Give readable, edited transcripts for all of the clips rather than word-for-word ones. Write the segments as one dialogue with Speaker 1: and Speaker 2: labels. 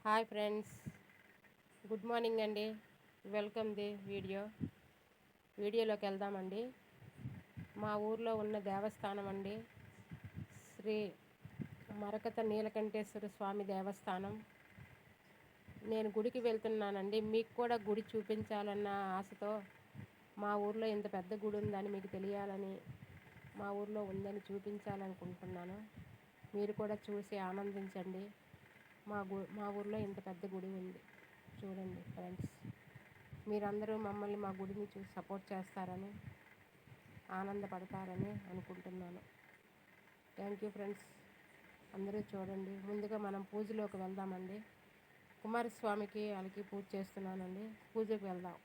Speaker 1: Hi friends, good morning అండి. Welcome the వీడియోలోకి వెళ్దామండి. మా ఊర్లో ఉన్న దేవస్థానం అండి, శ్రీ మరకత నీలకంఠేశ్వర స్వామి దేవస్థానం. నేను గుడికి వెళ్తున్నానండి. మీకు కూడా గుడి చూపించాలన్న ఆశతో, మా ఊర్లో ఇంత పెద్ద గుడి ఉందని మీకు తెలియాలని, మా ఊర్లో ఉందని చూపించాలనుకుంటున్నాను. మీరు కూడా చూసి ఆనందించండి. మా ఊర్లో ఇంత పెద్ద గుడి ఉంది చూడండి ఫ్రెండ్స్. మీరందరూ మమ్మల్ని మా గుడిని చూసి సపోర్ట్ చేస్తారని, ఆనందపడతారని అనుకుంటున్నాను. Thank you friends. అందరూ చూడండి. ముందుగా మనం పూజలోకి వెళ్దామండి. కుమారస్వామికి వాళ్ళకి పూజ చేస్తున్నానండి. పూజకి వెళ్దాం.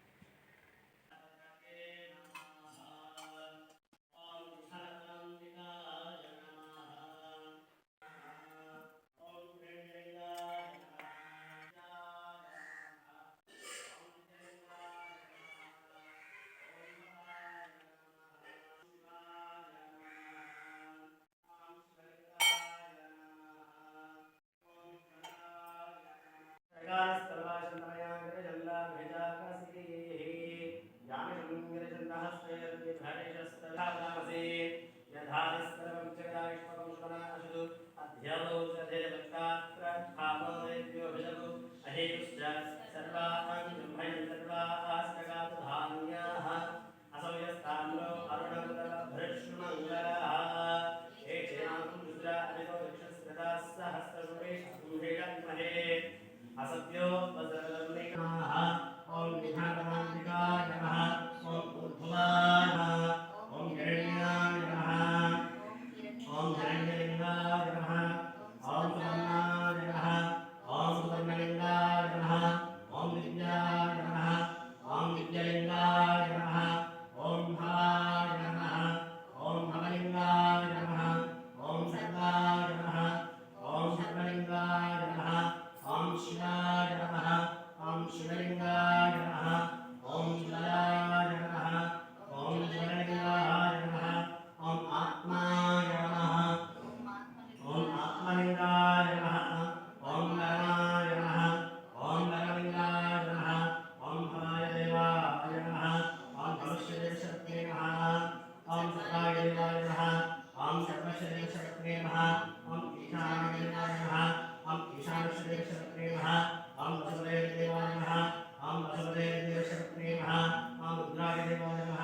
Speaker 1: असत्यो ओम निधानांबिकाय नमः ओम उद्भवाय नमः ओम हिरण्याय नमः ओम हिरण्यलिंगाय नमः ओम सुवर्णाय नमः ओम सुवर्णलिंगाय नमः ओम विद्याय नमः ओम विद्यलिंगाय नमः ओम भवाय नमः ओम भवलिंगाय नमः ओम सर्वाय नमः ओम सर्वलिंगाय नमः ओम शिवाय नमः ओम शिवलिंगाय नमः ओम शिवाय नमः ओम शिवलिंगाय नमः ओम आत्माय नमः ओम आत्मलिंगाय नमः ओम नराय नमः ओम नरलिंगाय नमः ओम भवाय देवाय नमः ओम भविष्यदेवशक्ते नमः ओम सर्वाय देवाय नमः ओम सर्वशक्ते नमः ओम ईशानाय देवाय नमः ओम ईशानशक्ते नमः ओम वसुदेव देवाय नमः ओम वसुदेव देवशक्ते नमः ओम रुद्राय देवाय नमः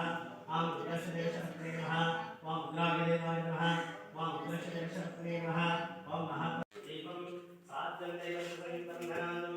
Speaker 1: ओम रुद्रशक्ते नमः ओम रुद्राय देवाय नमः ओम रुद्रशक्ते नमः ओम महा एवं साध्यं देवशक्ते नमः